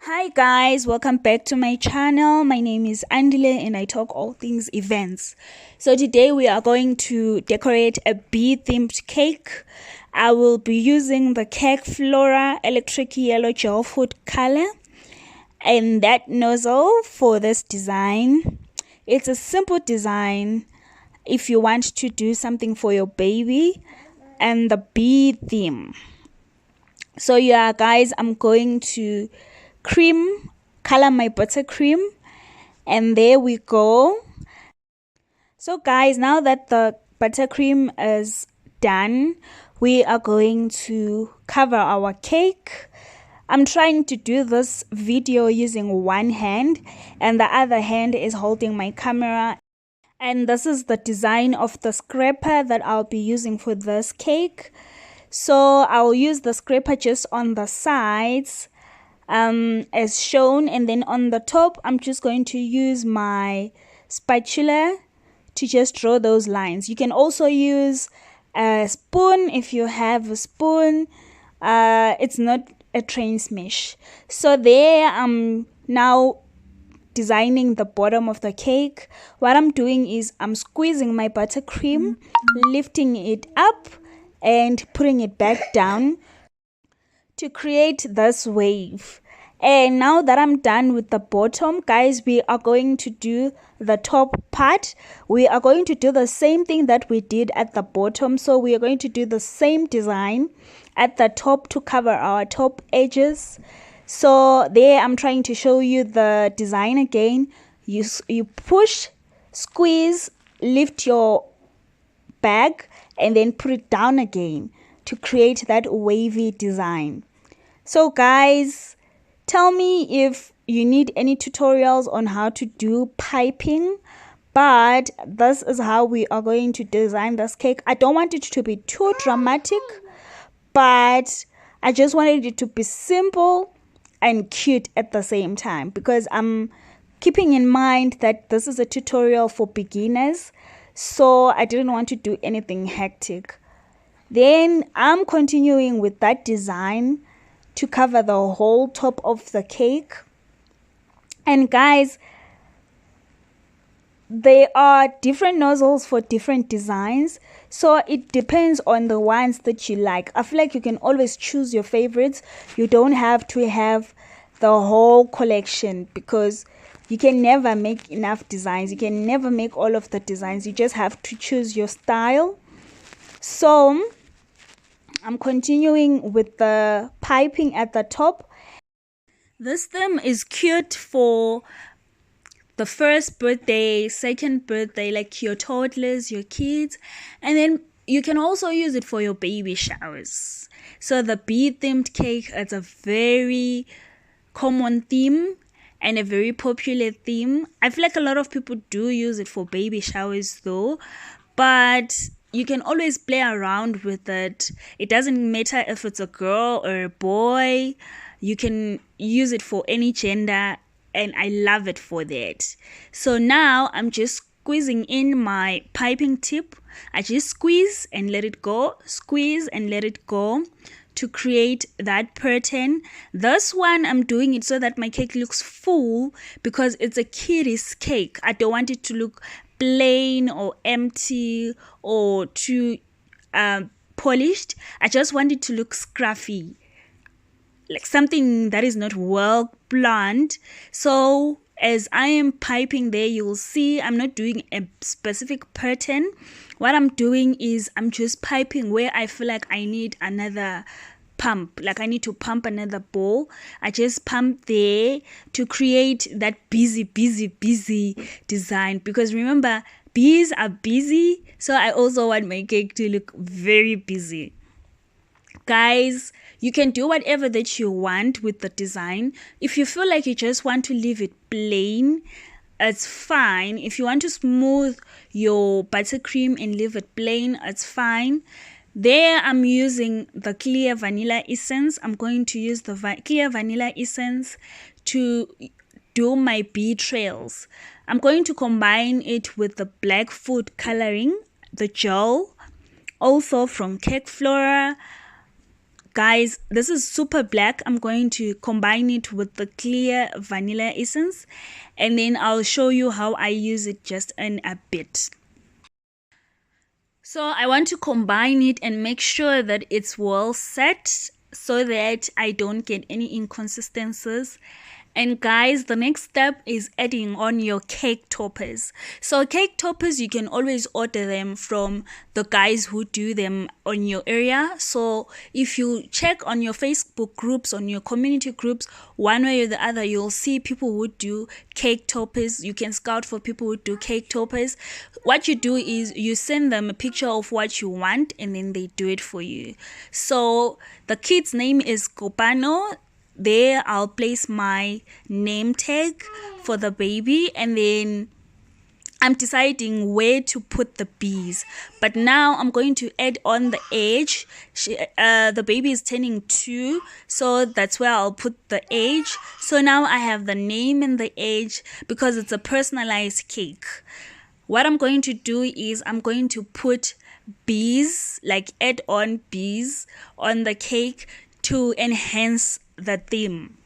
Hi guys, welcome back to my channel. My name is Andile and I talk all things events. So today we are going to decorate a bee themed cake. I will be using the Cake Flora electric yellow gel food color and that nozzle for this design. It's a simple design if you want to do something for your baby and the bee theme. So yeah guys, I'm going to color my buttercream, and there we go. So guys, now that the buttercream is done, we are going to cover our cake. I'm trying to do this video using one hand and the other hand is holding my camera, and this is the design of the scraper that I'll be using for this cake. So I'll use the scraper just on the sides as shown, and then on the top I'm just going to use my spatula to just draw those lines. You can also use a spoon if you have a spoon. It's not a train smash. So there I'm now designing the bottom of the cake. What I'm doing is I'm squeezing my buttercream, lifting it up and putting it back down to create this wave. And now that I'm done with the bottom, guys, we are going to do the top part. We are going to do the same thing that we did at the bottom. So we are going to do the same design at the top to cover our top edges. So there I'm trying to show you the design again. You push, squeeze, lift your bag and then put it down again to create that wavy design. So guys, tell me if you need any tutorials on how to do piping, but this is how we are going to design this cake. I don't want it to be too dramatic, but I just wanted it to be simple and cute at the same time, because I'm keeping in mind that this is a tutorial for beginners, so I didn't want to do anything hectic. Then I'm continuing with that design to cover the whole top of the cake. And guys, there are different nozzles for different designs, so it depends on the ones that you like. I feel like you can always choose your favorites. You don't have to have the whole collection, because you can never make enough designs. You can never make all of the designs. You just have to choose your style. So I'm continuing with the piping at the top. This theme is cute for the first birthday, second birthday, like your toddlers, your kids, and then you can also use it for your baby showers. So the bee themed cake is a very common theme and a very popular theme. I feel like a lot of people do use it for baby showers though, but you can always play around with it. It doesn't matter if it's a girl or a boy. You can use it for any gender, and I love it for that. So now I'm just squeezing in my piping tip. I just squeeze and let it go, squeeze and let it go to create that pattern. This one I'm doing it so that my cake looks full, because it's a kiddie's cake. I don't want it to look plain or empty or too polished. I just want it to look scruffy, like something that is not well planned. So as I am piping there, you will see I'm not doing a specific pattern. What I'm doing is I'm just piping where I feel like I need another pump, like I need to pump another bowl. I just pump there to create that busy design, because remember, bees are busy, so I also want my cake to look very busy. Guys, you can do whatever that you want with the design. If you feel like you just want to leave it plain, it's fine. If you want to smooth your buttercream and leave it plain, it's fine. There I'm using the clear vanilla essence. I'm going to use the clear vanilla essence to do my bee trails. I'm going to combine it with the black food coloring, the gel, also from Cake Flora, guys, this is super black. I'm going to combine it with the clear vanilla essence, and then I'll show you how I use it just in a bit. So I want to combine it and make sure that it's well set so that I don't get any inconsistencies. And guys, the next step is adding on your cake toppers. So cake toppers, you can always order them from the guys who do them on your area. So if you check on your Facebook groups, on your community groups, one way or the other, you'll see people who do cake toppers. You can scout for people who do cake toppers. What you do is you send them a picture of what you want, and then they do it for you. So the kid's name is Kopano. There I'll place my name tag for the baby, and then I'm deciding where to put the bees. But now I'm going to add on the age. The baby is turning 2, so that's where I'll put the age. So now I have the name and the age because it's a personalized cake. What I'm going to do is I'm going to put bees, like add on bees on the cake to enhance the theme.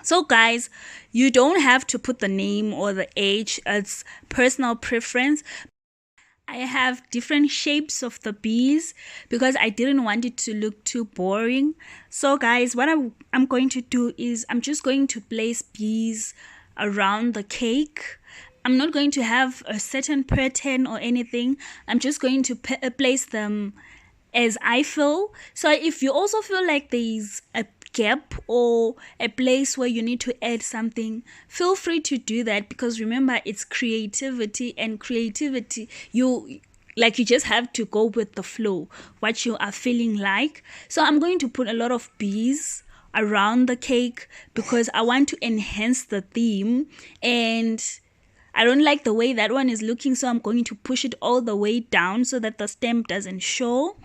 So guys, you don't have to put the name or the age, it's personal preference. I have different shapes of the bees because I didn't want it to look too boring. So guys, what I'm going to do is I'm just going to place bees around the cake. I'm not going to have a certain pattern or anything. I'm just going to place them as I feel. So if you also feel like there's a gap or a place where you need to add something, feel free to do that, because remember, it's creativity, and creativity, you just have to go with the flow, what you are feeling like. So I'm going to put a lot of bees around the cake because I want to enhance the theme, and I don't like the way that one is looking, so I'm going to push it all the way down so that the stem doesn't show.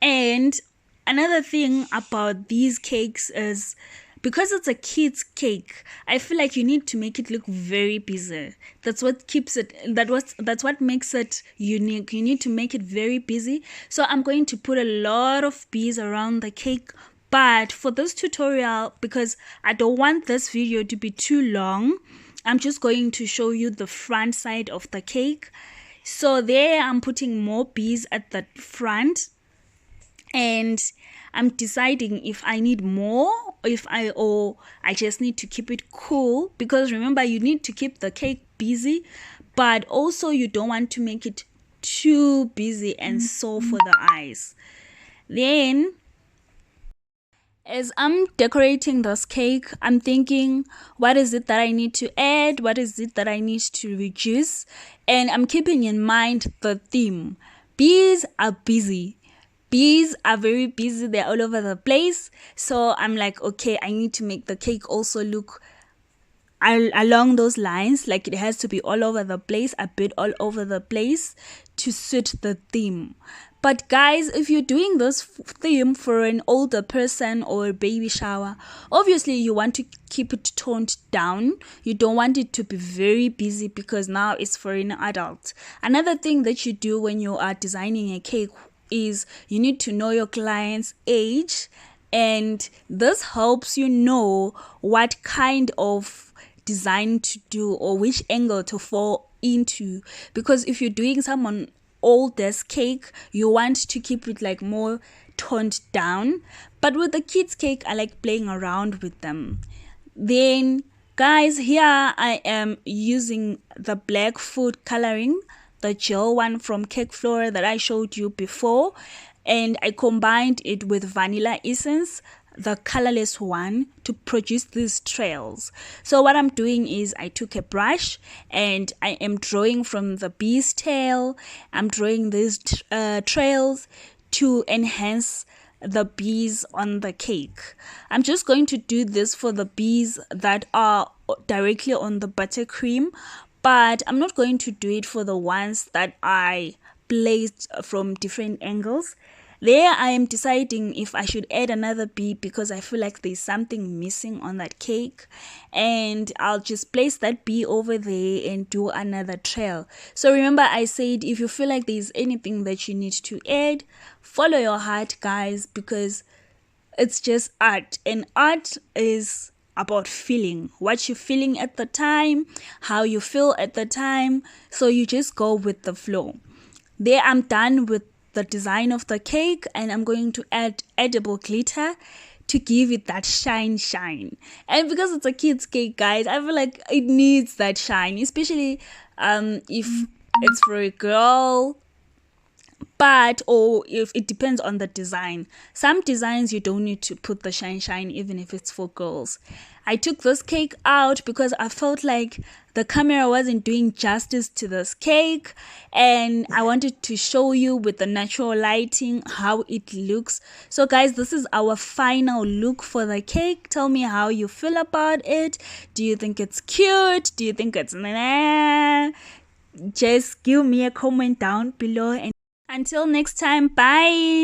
And another thing about these cakes is, because it's a kid's cake, I feel like you need to make it look very busy. That's what keeps it, that's what makes it unique. You need to make it very busy. So I'm going to put a lot of bees around the cake. But for this tutorial, because I don't want this video to be too long, I'm just going to show you the front side of the cake. So there I'm putting more bees at the front, and I'm deciding if I need more or I just need to keep it cool, because remember, you need to keep the cake busy, but also you don't want to make it too busy and sore for the eyes. Then as I'm decorating this cake, I'm thinking, what is it that I need to add? What is it that I need to reduce? And I'm keeping in mind the theme. Bees are busy. Bees are very busy. They're all over the place. So I'm like, okay, I need to make the cake also look along those lines. Like, it has to be all over the place, a bit all over the place to suit the theme. But guys, if you're doing this theme for an older person or a baby shower, obviously you want to keep it toned down. You don't want it to be very busy because now it's for an adult. Another thing that you do when you are designing a cake is you need to know your client's age, and this helps you know what kind of design to do or which angle to fall into. Because if you're doing someone oldest cake, you want to keep it like more toned down, but with the kids cake, I like playing around with them. Then guys, here I am using the black food coloring, the gel one from Cake Flora that I showed you before, and I combined it with vanilla essence, the colorless one, to produce these trails. So what I'm doing is I took a brush and I am drawing from the bee's tail. I'm drawing these trails to enhance the bees on the cake. I'm just going to do this for the bees that are directly on the buttercream, but I'm not going to do it for the ones that I placed from different angles. There I am deciding if I should add another bee because I feel like there's something missing on that cake, and I'll just place that bee over there and do another trail. So remember, I said if you feel like there's anything that you need to add, follow your heart, guys, because it's just art, and art is about feeling what you're feeling at the time, how you feel at the time. So you just go with the flow. There I'm done with the design of the cake, and I'm going to add edible glitter to give it that shine. And because it's a kid's cake, guys, I feel like it needs that shine, especially if it's for a girl, or if it depends on the design. Some designs you don't need to put the shine even if it's for girls. I took this cake out because I felt like the camera wasn't doing justice to this cake, and I wanted to show you with the natural lighting how it looks. So guys, this is our final look for the cake. Tell me how you feel about it. Do you think it's cute? Do you think it's nah? Just give me a comment down below, and until next time, bye.